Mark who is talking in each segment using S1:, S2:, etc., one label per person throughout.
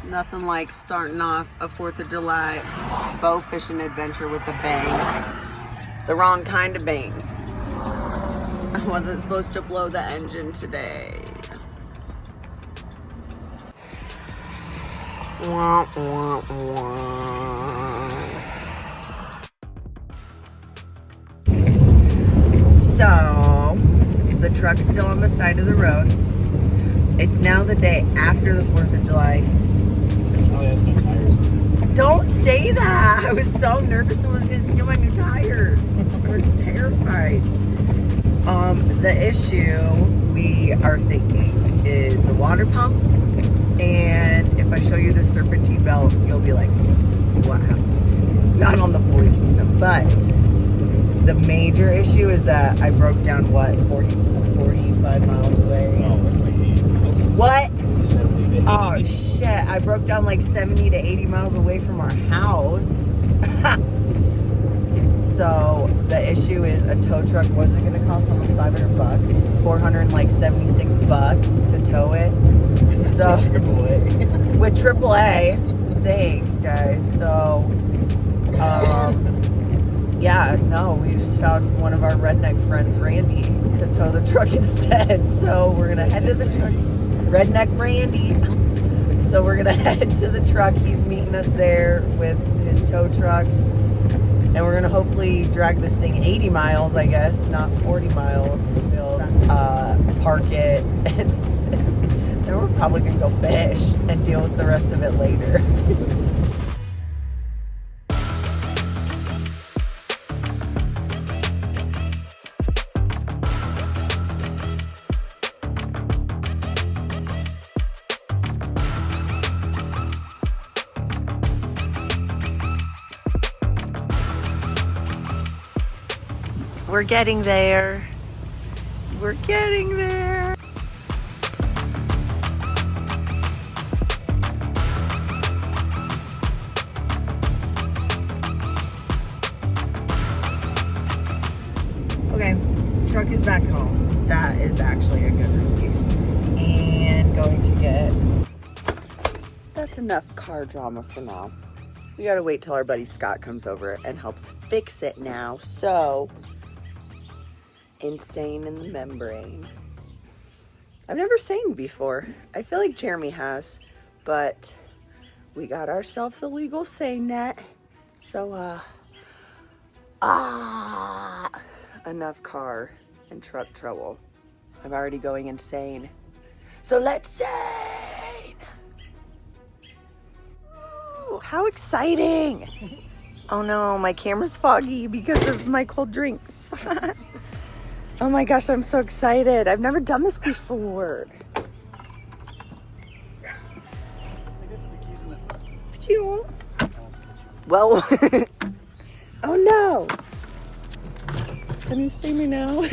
S1: Nothing like starting off a 4th of July bow fishing adventure with a bang. The wrong kind of bang. I wasn't supposed to blow the engine today. Wah, wah, wah. So, the truck's still on the side of the road. It's now the day after the 4th of July.
S2: Oh, yeah, it's no tires.
S1: Don't say that! I was so nervous someone was gonna steal my new tires. I was terrified. The issue we are thinking is the water pump. And if I show you the serpentine belt, you'll be like, what happened? Not on the pulley system, but the major issue is that I broke down, what, 45 miles away?
S2: No, it's like 80 miles.
S1: What?
S2: 70 to 80.
S1: Oh, shit. I broke down like 70 to 80 miles away from our house. So the issue is a tow truck wasn't going to cost almost $500, $476 to tow it. So
S2: AAA.
S1: with AAA, thanks guys. So, yeah, no, we just found one of our redneck friends, Randy, to tow the truck instead. So we're gonna head to the truck. Redneck Randy. So we're gonna head to the truck. He's meeting us there with his tow truck. And we're gonna hopefully drag this thing 80 miles, I guess, not 40 miles. We'll park it, and then we're probably gonna go fish and deal with the rest of it later. We're getting there. We're getting there. Okay, truck is back home. That is actually a good relief. And going to get... That's enough car drama for now. We gotta wait till our buddy Scott comes over and helps fix it now. So... Insane in the membrane. I've never seined before. I feel like Jeremy has, but we got ourselves a legal seine net. So, enough car and truck trouble. I'm already going insane. So let's seine! Ooh, how exciting! Oh no, my camera's foggy because of my cold drinks. Oh my gosh, I'm so excited. I've never done this before. Well, oh no. Can you see me now?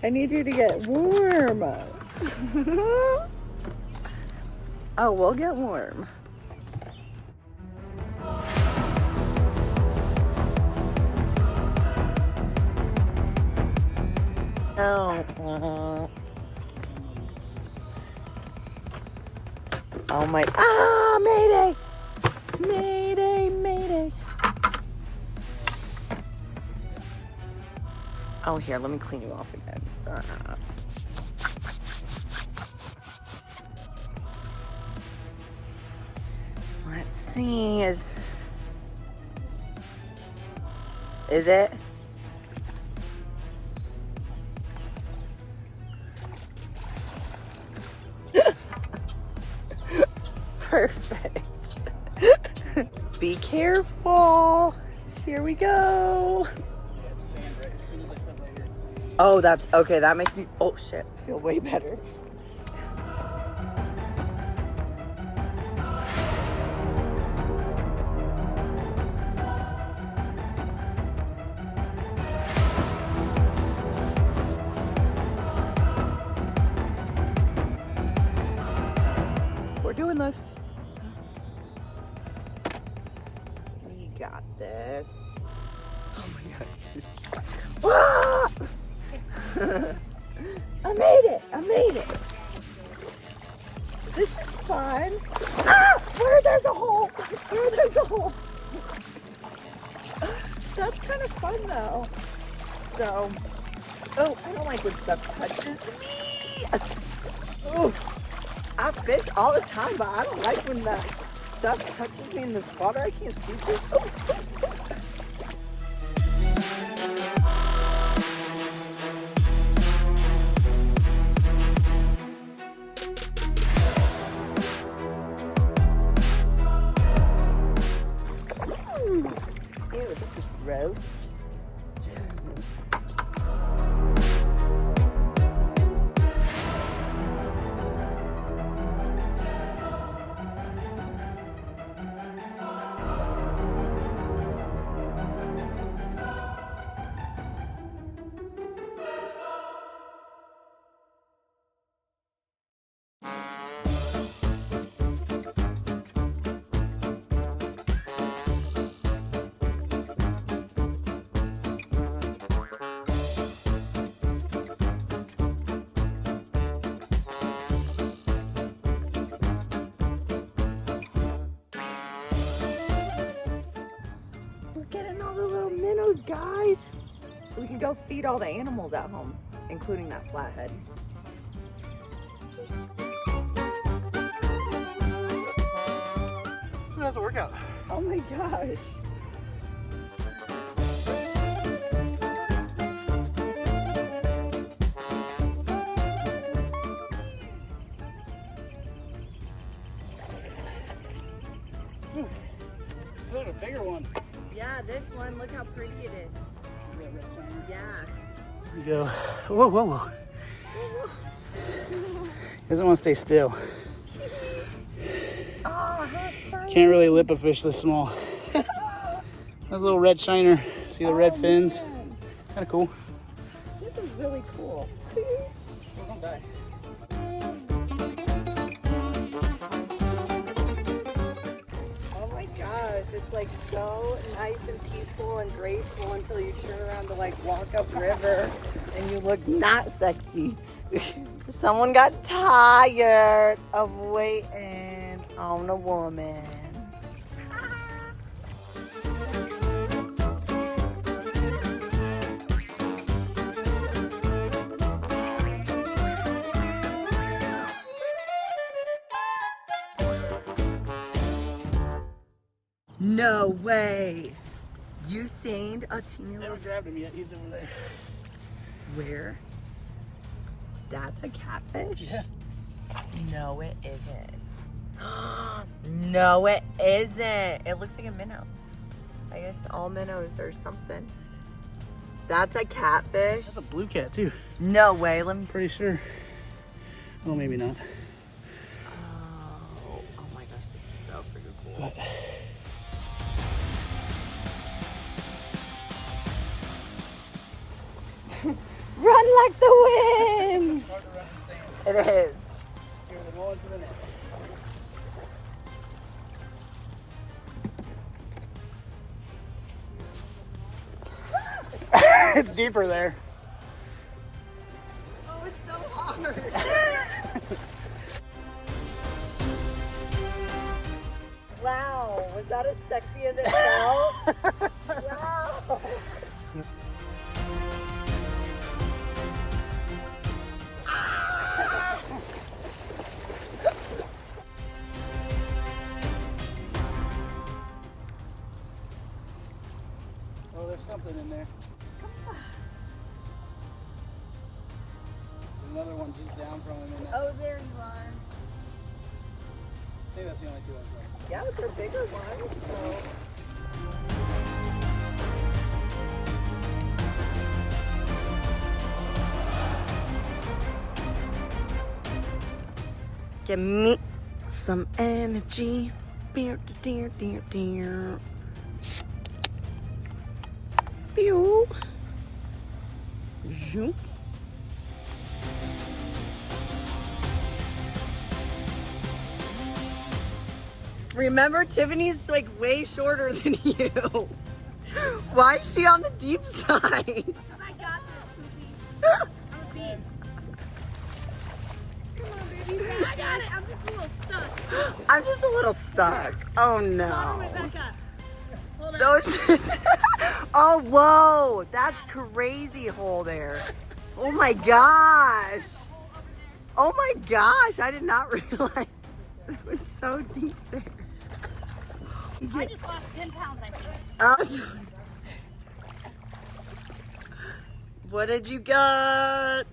S1: I need you to get warm. Oh, we'll get warm. Oh, oh my, mayday, mayday, mayday. Oh, here, let me clean you off again. Let's see, is it? Perfect. Be careful. Here we go.
S2: Yeah, it's sand right as soon as I step right here. It's sand.
S1: Oh, that's okay. That makes me, oh shit, feel way better. We're doing this. We got this. Oh my gosh. I made it. I made it. fun. Ah! Where there's a hole. Where there's a hole. That's kind of fun though. So, oh, I don't like when stuff touches me. Oh, I fish all the time, but I don't like when the stuff touches me in this water. I can't see this. Oh, oh, oh. Ew, this is gross. Getting all the little minnows, guys, so we can go feed all the animals at home, including that flathead.
S2: How's it work out?
S1: Oh my gosh.
S2: Look, a bigger one.
S1: Yeah, this one, look how pretty it is. Yeah.
S2: You go. Whoa, whoa, whoa. He doesn't want to stay still.
S1: Oh, that's so
S2: Can't really lip a fish this small. That's a little red shiner. See the red fins?
S1: man.
S2: Kind of cool.
S1: This is really cool.
S2: Well, don't die.
S1: Oh my gosh, it's like so nice and peaceful and graceful until you turn around to like walk upriver and you look not sexy. Someone got tired of waiting on a woman. No way. You seined a teeny
S2: Never
S1: little.
S2: grabbed him yet. He's over there.
S1: Where? That's a catfish?
S2: Yeah.
S1: No, it isn't. No, it isn't. It looks like a minnow. I guess all minnows or something. That's a catfish?
S2: That's a blue cat too.
S1: No way. Let me
S2: Pretty sure. Well, maybe not.
S1: Oh my gosh, that's so freaking cool.
S2: But
S1: Run like the wind!
S2: hard to run in sand.
S1: It is.
S2: Here, we're going to the net. It's deeper there.
S1: Oh, it's so hard. Wow, was that as sexy as it felt? Wow.
S2: Oh, there's something in there. There's another one just down from him in that.
S1: Oh, there you are.
S2: I think that's the only two I saw.
S1: Yeah, but they're bigger ones, so. Give me some energy. Beer, dear, dear, dear. Pew. Zoom. Remember, Tiffany's like way shorter than you. Why is she on the deep side?
S3: I got this, Poopy. I'm a bean. Come on, baby. I got it. I'm just a little stuck.
S1: I'm just a little stuck. Oh no.
S3: All the way back up. Hold on.
S1: Those. Oh whoa, that's crazy hole there. Oh my gosh. Oh my gosh, I did not realize it was so deep there.
S3: I just lost 10 pounds, I think.
S1: What did you get?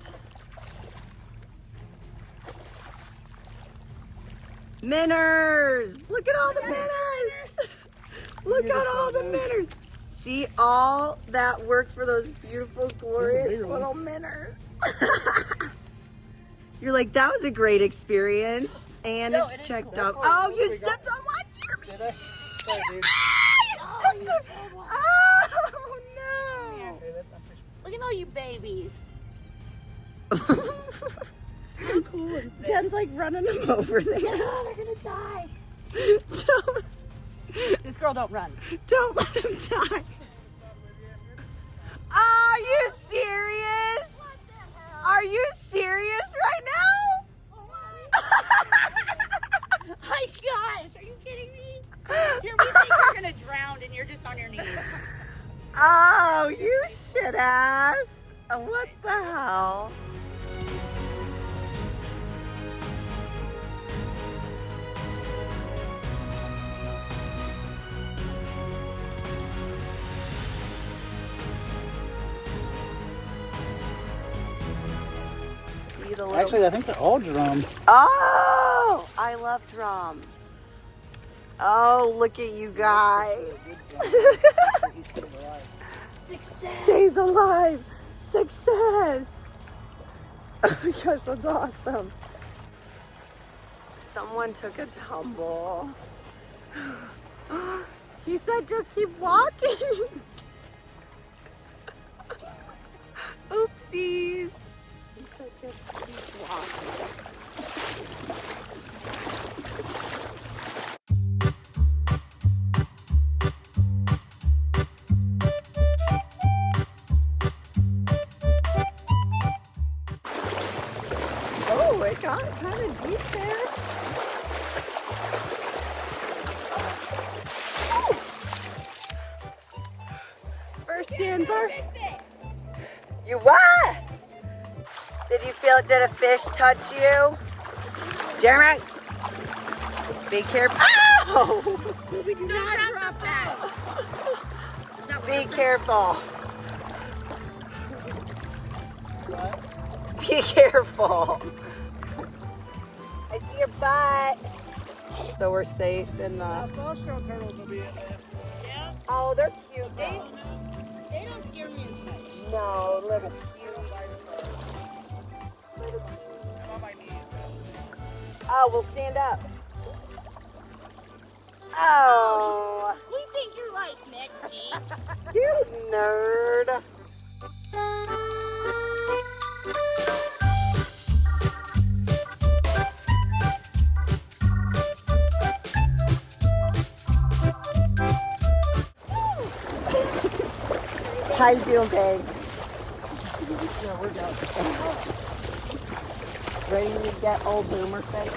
S1: Minnows! Look at all the minnows! Look at all the minnows! See all that work for those beautiful, glorious little minnows. You're like, that was a great experience, and
S3: No,
S1: it's
S3: it is
S1: checked
S3: cool.
S1: up. Oh, you stepped on one, Jeremy!
S2: Did I? Sorry, dude.
S1: You stepped on. Oh no!
S2: Okay, that's not fish.
S3: Look at all you babies.
S1: How cool is that? Jen's like running them over there.
S3: Oh, they're gonna die.
S1: Don't,
S3: This girl don't run.
S1: don't let him die. Are you serious? Are you serious right now?
S3: My gosh, are you kidding me? Here, we think you're gonna drown and you're just on your knees.
S1: Oh, you shit ass. What the hell? See the little...
S2: Actually, I think they're all drum.
S1: Oh, I love drum. Oh, look at you guys.
S3: Success.
S1: Stays alive. Success. Oh my gosh, that's awesome. Someone took a tumble. He said just keep walking. Oopsies. He said just keep walking. Oh, it got kind of deep there. Oh. First sandbar. You what? Did you feel it? Did a fish touch you? Jeremy? Be careful. Ow!
S3: We do not drop that.
S1: Be careful. Be careful. I see your butt. So we're safe in the...
S2: Sawshell turtles will be in there.
S3: Yeah,
S1: Oh, they're cute.
S3: they don't scare me as much.
S1: No, little cute.
S2: On my knees.
S1: Oh, we'll stand up. Oh,
S3: We think you're like Mickey.
S1: you nerd. How you doing, babe?
S2: Yeah, we're down.
S1: Ready to get old boomer face?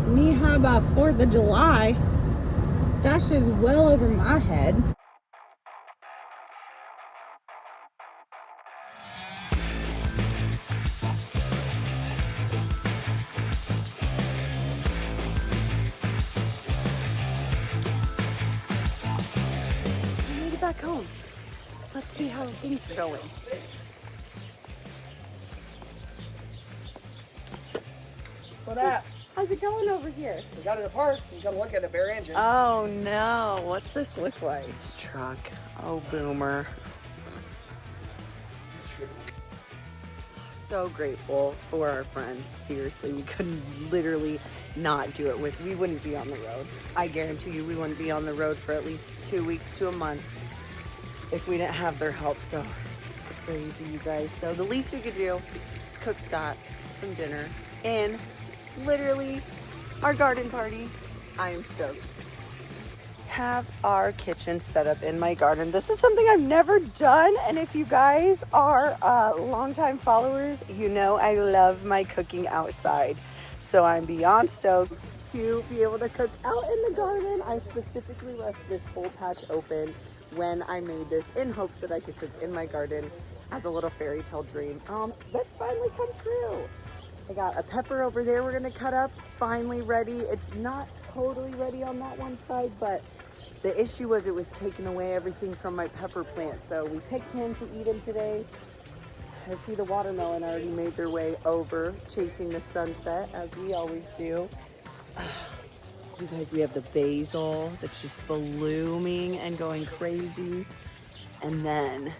S1: Me, how about 4th of July? That's just well over my head. We need to get back home. Let's see how things are going.
S4: What up?
S1: How's it going over here?
S4: We got it apart. You come look at the bare engine.
S1: Oh no, what's this look like? This truck. Oh, boomer. So grateful for our friends. Seriously, we couldn't literally not do it with. We wouldn't be on the road. I guarantee you we wouldn't be on the road for at least 2 weeks to a month if we didn't have their help. So it's crazy, you guys. So the least we could do is cook Scott some dinner and literally our garden party. I am stoked. have our kitchen set up in my garden. This is something I've never done, and if you guys are longtime followers, you know I love my cooking outside. So I'm beyond stoked to be able to cook out in the garden. I specifically left this whole patch open when I made this in hopes that I could cook in my garden as a little fairy tale dream. That's finally come true. I got a pepper over there we're gonna cut up, finally ready. It's not totally ready on that one side, but the issue was it was taking away everything from my pepper plant. So we picked him to eat him today. I see the watermelon already made their way over, chasing the sunset as we always do. You guys, we have the basil that's just blooming and going crazy. And then,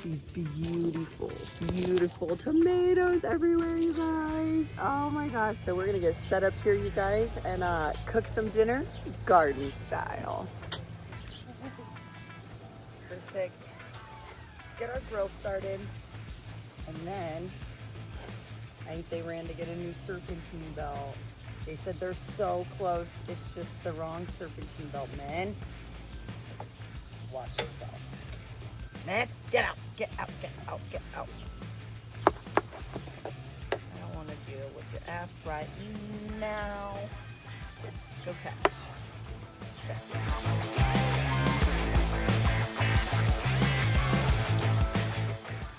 S1: these beautiful, beautiful tomatoes everywhere, you guys. Oh my gosh. So we're gonna get set up here, you guys, and cook some dinner, garden style. Perfect. Let's get our grill started. And then, I think they ran to get a new serpentine belt. They said they're so close. It's just the wrong serpentine belt, man. Watch yourself. Let's get out, get out, get out, get out. I don't want to deal with your ass right now. Go catch. Okay.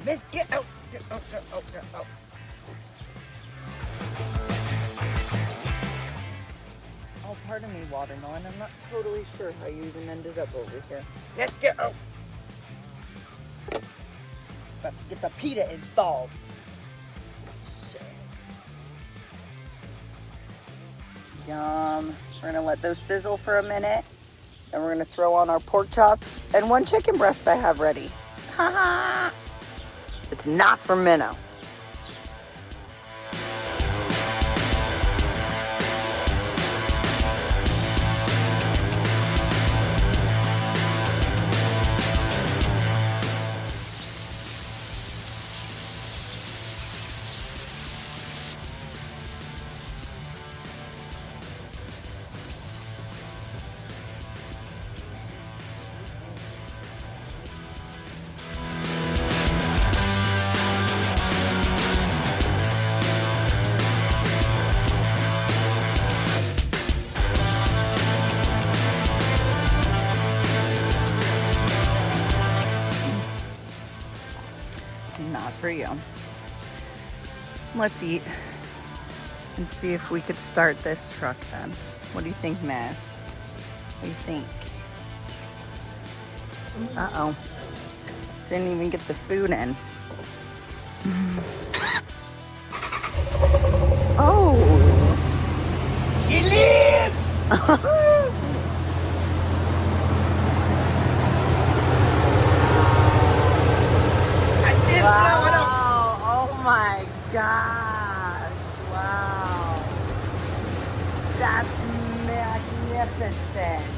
S1: Miss, get out, get out, get out, get out. Oh, pardon me, watermelon. I'm not totally sure how you even ended up over here. Let's get out. About to get the pita involved. Shit. Yum. We're gonna let those sizzle for a minute. Then we're gonna throw on our pork chops and one chicken breast I have ready. Haha. It's not for minnow. Not for you. Let's eat and see if we could start this truck then. What do you think, miss? What do you think? Uh-oh. Didn't even get the food in. Oh! She lives! Wow. Oh my gosh. Wow. That's magnificent.